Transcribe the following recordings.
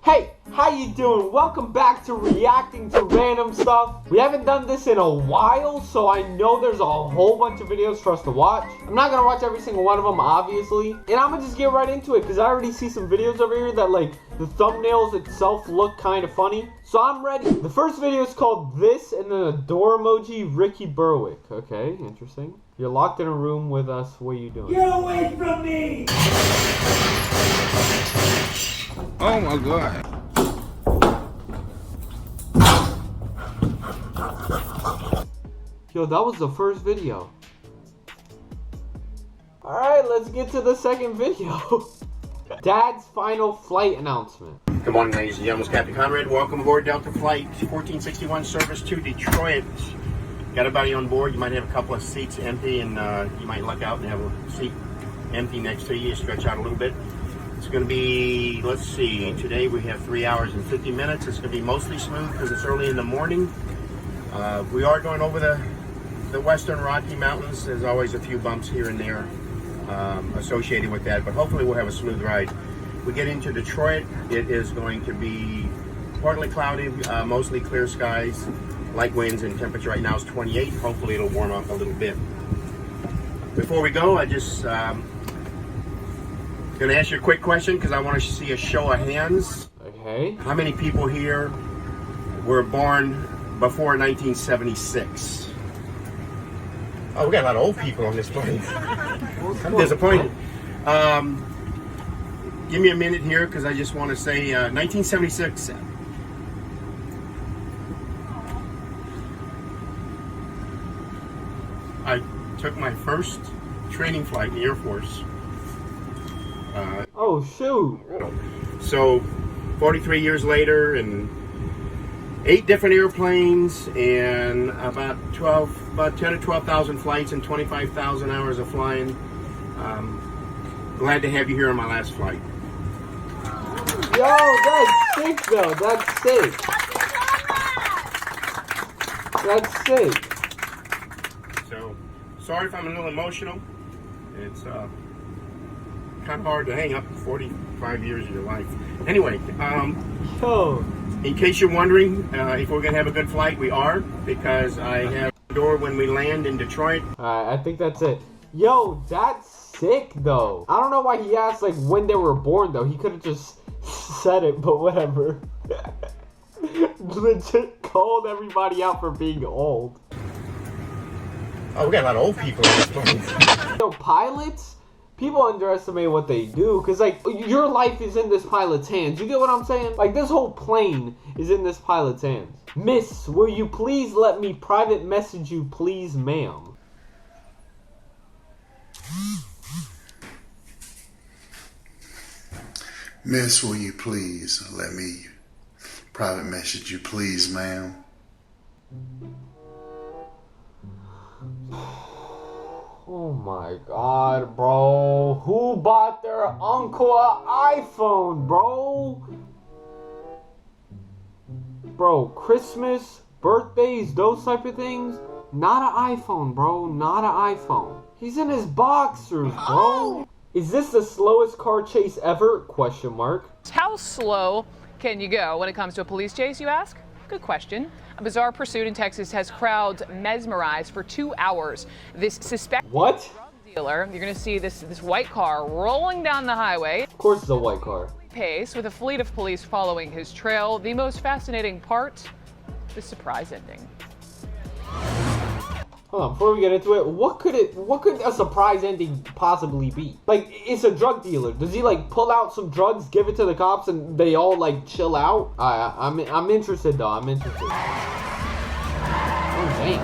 Hey, how you doing? Welcome back to reacting to random stuff. We haven't done this in a while, so I know there's a whole bunch of videos for us to watch. I'm not gonna watch every single one of them, obviously. And I'm gonna just get right into it, because I already see some videos over here that, like, the thumbnails itself look kind of funny. So I'm ready. The first video is called This, and then a door emoji, Ricky Berwick. Okay, interesting. You're locked in a room with us. What are you doing? Get away from me! Oh my god. Yo, that was the first video. Alright, let's get to the second video. Dad's final flight announcement. Good morning, ladies and gentlemen. It's Captain Conrad. Welcome aboard Delta Flight 1461 service to Detroit. Got everybody on board. You might have a couple of seats empty, and you might luck out and have a seat empty next to you. Stretch out a little bit. It's going to be, let's see, today we have 3 hours and 50 minutes. It's going to be mostly smooth because it's early in the morning. We are going over the Western Rocky Mountains. There's always a few bumps here and there associated with that, but hopefully we'll have a smooth ride. We get into Detroit, it is going to be partly cloudy, mostly clear skies, light winds, and temperature right now is 28. Hopefully it'll warm up a little bit. Before we go, I just gonna ask you a quick question because I want to see a show of hands. Okay. How many people here were born before 1976? Oh, we got a lot of old people on this plane. I'm disappointed. Give me a minute here because I just want to say 1976. I took my first training flight in the Air Force. Oh, shoot. So 43 years later, and 8 different airplanes, and about 10 to 12,000 flights and 25,000 hours of flying. Glad to have you here on my last flight. Yo, that's sick though. That's sick. That's sick. So, sorry if I'm a little emotional. It's kind of hard to hang up 45 years of your life. Anyway, Yo. in case you're wondering if we're going to have a good flight, we are, because I have a door when we land in Detroit. Alright, I think that's it. Yo, that's sick though. I don't know why he asked like when they were born though. He could have just said it, but whatever. Legit called everybody out for being old. Oh, we got a lot of old people on this plane. Yo, pilots, people underestimate what they do, because like your life is in this pilot's hands. You get what I'm saying? Like this whole plane is in this pilot's hands. Miss, will you please let me private message you, please, ma'am? Miss, will you please let me private message you, please, ma'am? Oh my god, bro. Who bought their uncle an iPhone, bro? Bro, Christmas, birthdays, those type of things. Not an iPhone, bro. Not an iPhone. He's in his boxers, bro. Is this the slowest car chase ever? Question mark. How slow can you go when it comes to a police chase, you ask? Good question. A bizarre pursuit in Texas has crowds mesmerized for 2 hours. This suspected drug dealer, you're going to see this white car rolling down the highway. Of course it's a white car. Pace with a fleet of police following his trail. The most fascinating part, the surprise ending. Hold on, before we get into it, what could a surprise ending possibly be? Like, it's a drug dealer. Does he like pull out some drugs, give it to the cops, and they all like chill out? I'm interested though. I'm interested. Oh dang.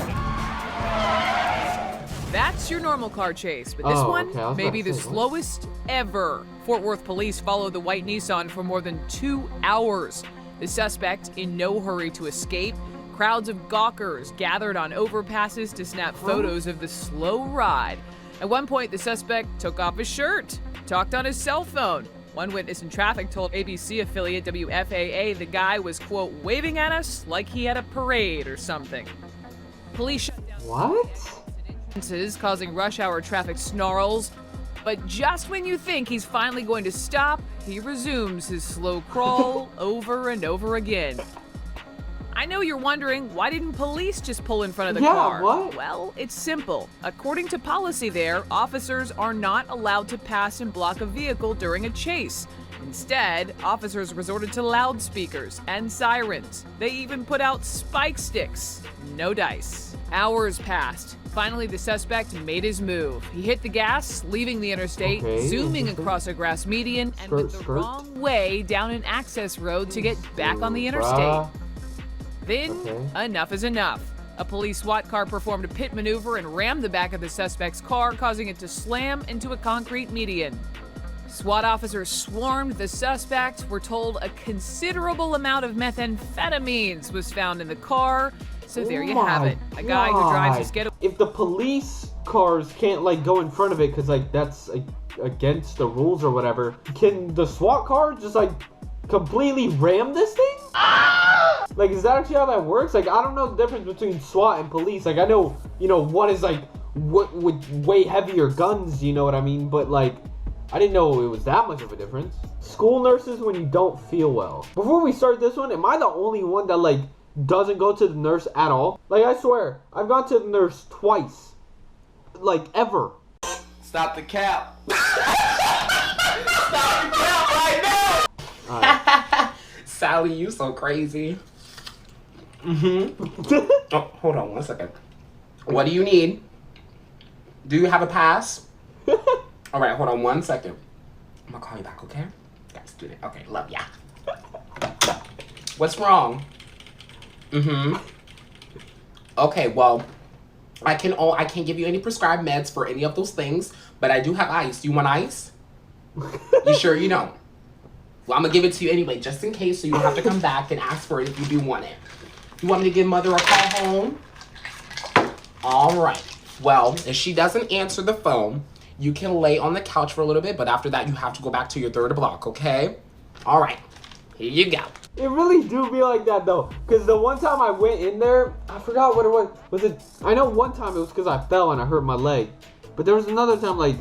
That's your normal car chase, but this one may be the slowest ever. Fort Worth police followed the white Nissan for more than 2 hours. The suspect in no hurry to escape. Crowds of gawkers gathered on overpasses to snap photos of the slow ride. At one point, the suspect took off his shirt, talked on his cell phone. One witness in traffic told ABC affiliate WFAA the guy was, quote, waving at us like he had a parade or something. Police shut down what? entrances, causing rush hour traffic snarls. But just when you think he's finally going to stop, he resumes his slow crawl over and over again. I know you're wondering, why didn't police just pull in front of the car? What? Well, it's simple. According to policy there, officers are not allowed to pass and block a vehicle during a chase. Instead, officers resorted to loudspeakers and sirens. They even put out spike sticks. No dice. Hours passed. Finally, the suspect made his move. He hit the gas, leaving the interstate, zooming across a grass median, and went the wrong way down an access road to get back on the interstate. Then, enough is enough. A police SWAT car performed a pit maneuver and rammed the back of the suspect's car, causing it to slam into a concrete median. SWAT officers swarmed the suspect. We're told a considerable amount of methamphetamines was found in the car. So there you have it. A guy who drives his getaway. If the police cars can't like go in front of it because like that's against the rules or whatever, can the SWAT car just like completely ram this thing? Like, is that actually how that works? Like, I don't know the difference between SWAT and police. Like, I know, you know, one is like with way heavier guns, you know what I mean? But like, I didn't know it was that much of a difference. School nurses when you don't feel well. Before we start this one, am I the only one that like doesn't go to the nurse at all? Like, I swear, I've gone to the nurse twice. Like, ever. Stop the cap. Stop the cap right now. Sally, you so crazy. Oh, hold on 1 second. What do you need? Do you have a pass? All right, hold on 1 second. I'm gonna call you back, okay? Got student. Okay, love ya. What's wrong? Okay, well, I can't give you any prescribed meds for any of those things, but I do have ice. You want ice? You sure you don't? Well, I'm gonna give it to you anyway, just in case, so you don't have to come back and ask for it if you do want it. You want me to give mother a call home? All right. Well, if she doesn't answer the phone, you can lay on the couch for a little bit, but after that, you have to go back to your third block, okay? All right. Here you go. It really do be like that, though. Because the one time I went in there, I forgot what it was. Was it... I know one time it was because I fell and I hurt my leg. But there was another time, like,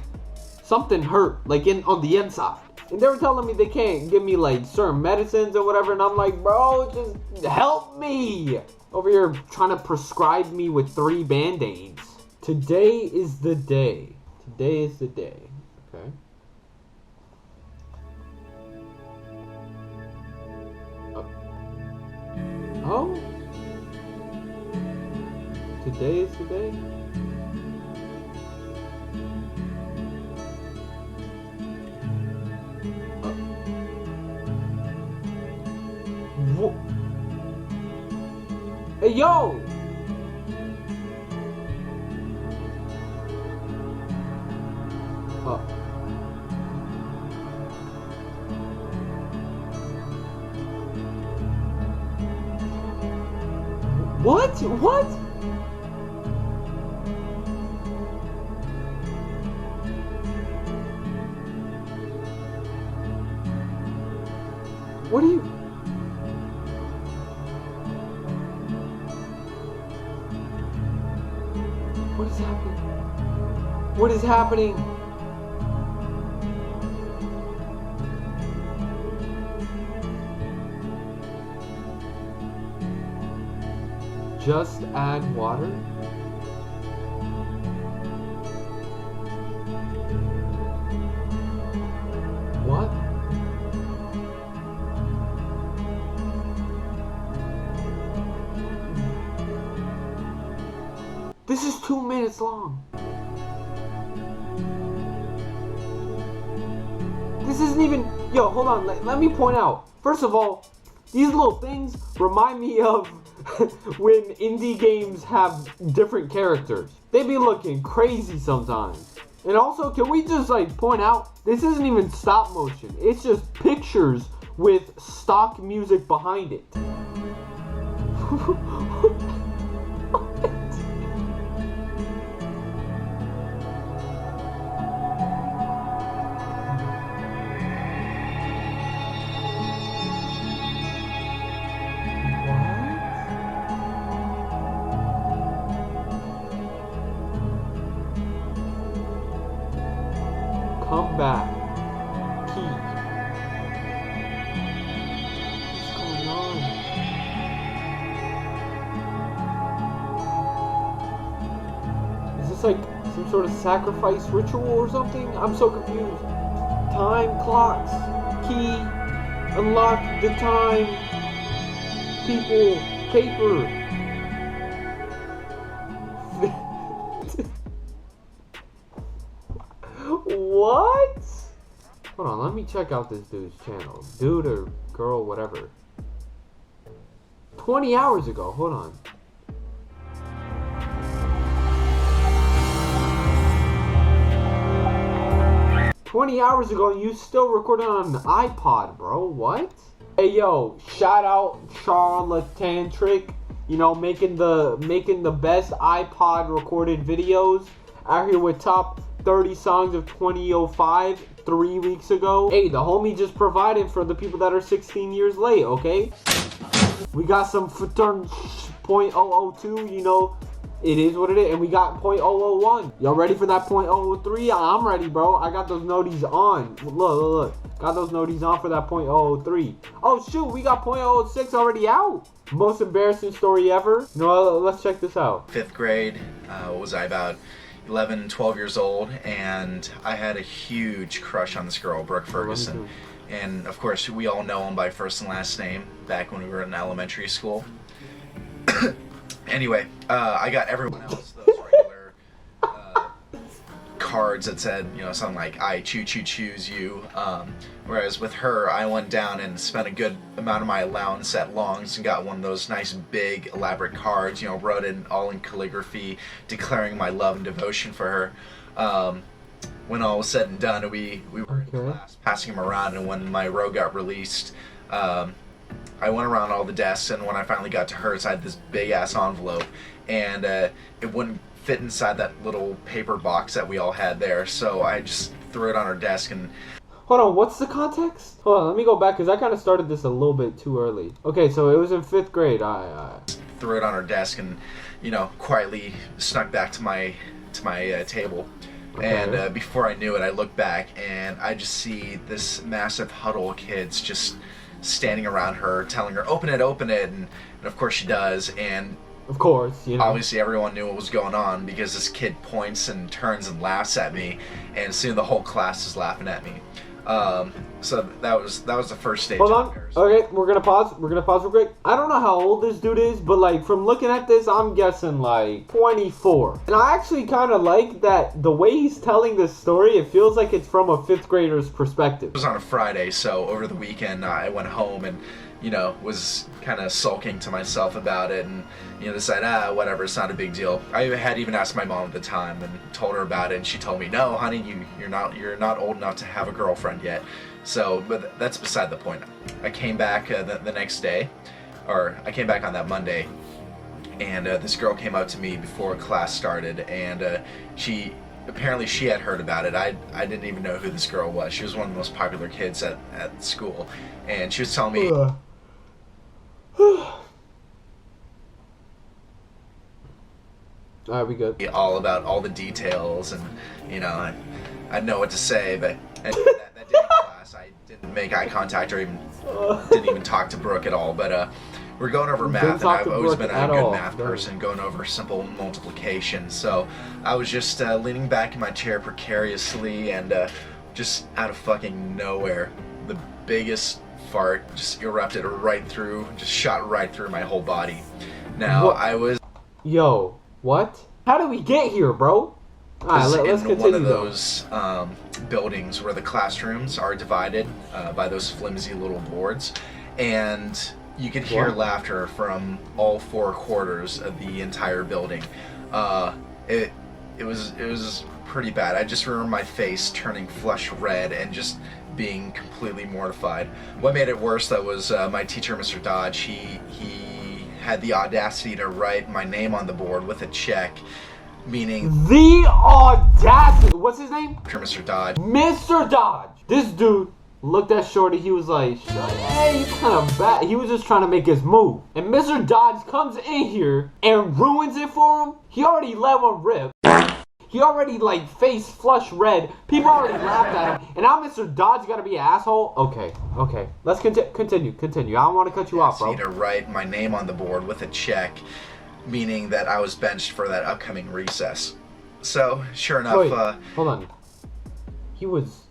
something hurt, like, on the inside. And they were telling me they can't give me, like, certain medicines or whatever. And I'm like, bro, just help me. Over here trying to prescribe me with 3 Band-Aids. Today is the day. Today is the day. Okay. Oh? Today is the day? Hey, yo! What? What? What are you... What is happening? What is happening? Just add water? What? This is 2 minutes long. This isn't even... Yo, hold on. Let me point out. First of all, these little things remind me of when indie games have different characters. They be looking crazy sometimes. And also, can we just like point out, this isn't even stop motion. It's just pictures with stock music behind it. like some sort of sacrifice ritual or something? I'm so confused. Time clocks. Key. Unlock the time. People. Paper. What? Hold on, let me check out this dude's channel. Dude or girl, whatever. 20 hours ago, hold on. $20 ago, and you still recording on an iPod, bro. What? Hey, yo, shout out Charlatantric. You know, making the best iPod recorded videos out here with top 30 songs of 2005 3 weeks ago. Hey, the homie just provided for the people that are 16 years late, okay? We got some .002, you know, it is what it is. And we got .001. Y'all ready for that .003? I'm ready, bro. I got those noties on. Look. Got those noties on for that .003. Oh, shoot, we got .006 already out. Most embarrassing story ever. You know, let's check this out. 5th grade, was I about 11, 12 years old, and I had a huge crush on this girl, Brooke Ferguson. And of course, we all know him by first and last name back when we were in elementary school. Anyway, I got everyone else those regular cards that said, you know, something like, I choose you. Whereas with her, I went down and spent a good amount of my allowance at Long's and got one of those nice big elaborate cards, you know, wrote it all in calligraphy, declaring my love and devotion for her. When all was said and done, we were in class passing them around, and when my row got released, I went around all the desks, and when I finally got to hers, I had this big ass envelope, and it wouldn't fit inside that little paper box that we all had there, so I just threw it on her desk. And hold on, what's the context? Hold on, let me go back, because I kind of started this a little bit too early. Okay, so it was in 5th grade. Threw it on her desk and, you know, quietly snuck back to my table. Okay. And before I knew it, I looked back and I just see this massive huddle of kids just standing around her, telling her, open it, and of course she does. And of course, you know, obviously everyone knew what was going on because this kid points and turns and laughs at me, and soon the whole class is laughing at me. So that was the first stage. Hold on. Okay, we're gonna pause real quick. I don't know how old this dude is, but like from looking at this, I'm guessing like 24. And I actually kind of like that the way he's telling this story. It feels like it's from a 5th grader's perspective. It was on a Friday, so over the weekend I went home and, you know, was kind of sulking to myself about it, and, you know, decided, whatever, it's not a big deal. I had even asked my mom at the time and told her about it, and she told me, no, honey, you're not old enough to have a girlfriend yet. So, but that's beside the point. I came back the next day, or I came back on that Monday, and this girl came up to me before class started, and apparently she had heard about it. I didn't even know who this girl was. She was one of the most popular kids at school, and she was telling me Alright, we good. all about all the details, and, you know, I didn't know what to say, but that day in class I didn't make eye contact or didn't even talk to Brooke at all. But we're going over math, and I've always been a good math person, going over simple multiplication. So I was just leaning back in my chair precariously, and just out of fucking nowhere, the biggest fart just erupted just shot right through my whole body. Now, I was... Yo, what? How did we get here, bro? Alright, let's continue. One of those buildings where the classrooms are divided by those flimsy little boards, and you could hear laughter from all 4 quarters of the entire building. It was pretty bad. I just remember my face turning flush red and just being completely mortified. What made it worse, though, was my teacher, Mr. Dodge. He had the audacity to write my name on the board with a check, meaning the audacity. What's his name? Mr. Dodge. Mr. Dodge. This dude looked at Shorty. He was like, hey, you kind of bad. He was just trying to make his move. And Mr. Dodge comes in here and ruins it for him. He already let one rip. He already, like, face flush red. People already laughed at him. And now Mr. Dodge got to be an asshole? Okay. Let's continue. I don't want to cut you off, bro. To write my name on the board with a check, meaning that I was benched for that upcoming recess. So, sure enough, Wait, hold on. He was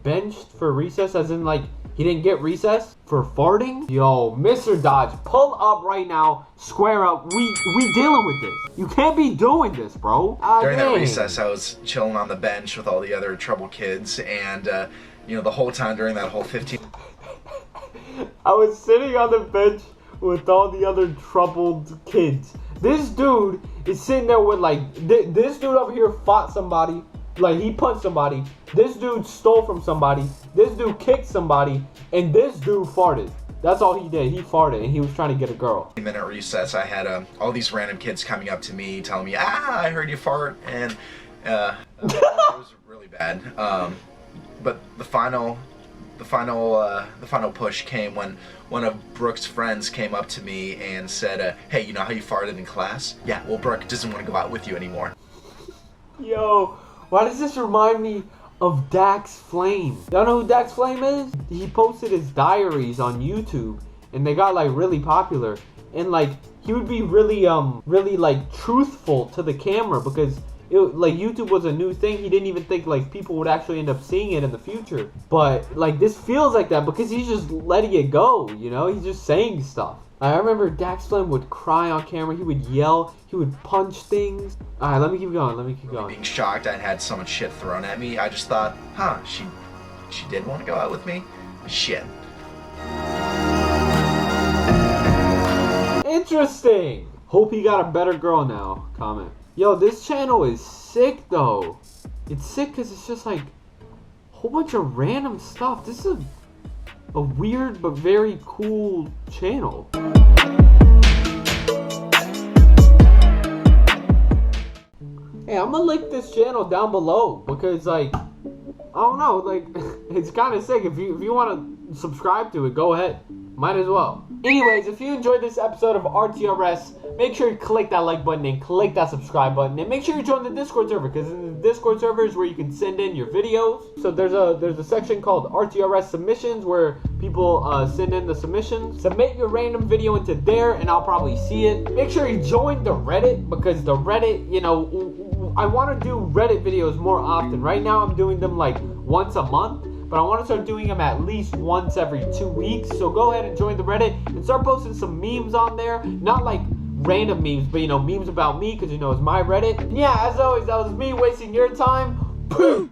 benched for recess, as in, like, he didn't get recess for farting? Yo, Mr. Dodge, pull up right now, square up. We dealing with this. You can't be doing this, bro. During that recess, I was chilling on the bench with all the other trouble kids, and, you know, the whole time during that whole 15... I was sitting on the bench with all the other troubled kids. This dude is sitting there with, like, this dude over here fought somebody. Like, he punched somebody. This dude stole from somebody. This dude kicked somebody. And this dude farted. That's all he did. He farted, and he was trying to get a girl. Minute recess, I had all these random kids coming up to me, telling me, I heard you fart, and it was really bad. But the final push came when one of Brooke's friends came up to me and said, hey, you know how you farted in class? Yeah, well, Brooke doesn't want to go out with you anymore. Yo, why does this remind me of Dax Flame? Y'all know who Dax Flame is? He posted his diaries on YouTube, and they got, like, really popular. And, like, he would be really, like, truthful to the camera, because like, YouTube was a new thing. He didn't even think, like, people would actually end up seeing it in the future. But, like, this feels like that because he's just letting it go, you know? He's just saying stuff. I remember Dax Flynn would cry on camera. He would yell. He would punch things. All right, let me keep going. Being shocked I'd had so much shit thrown at me, I just thought, she did want to go out with me? Shit. Interesting. Hope he got a better girl now. Comment. Yo, this channel is sick, though. It's sick because it's just, like, a whole bunch of random stuff. This is a weird but very cool channel. Hey, I'm gonna link this channel down below because, like, I don't know, like, it's kind of sick. If you want to subscribe to it, go ahead. Might as well. Anyways, if you enjoyed this episode of RTRS, make sure you click that like button and click that subscribe button, and make sure you join the Discord server, because in the Discord server is where you can send in your videos. So there's a section called RTRS submissions where people send in the submissions. Submit your random video into there, and I'll probably see it. Make sure you join the Reddit, because the Reddit, you know, I want to do Reddit videos more often. Right now I'm doing them like once a month, but I want to start doing them at least once every 2 weeks. So go ahead and join the Reddit and start posting some memes on there. Not like random memes, but, you know, memes about me, because, you know, it's my Reddit. And yeah, as always, that was me wasting your time. Peace!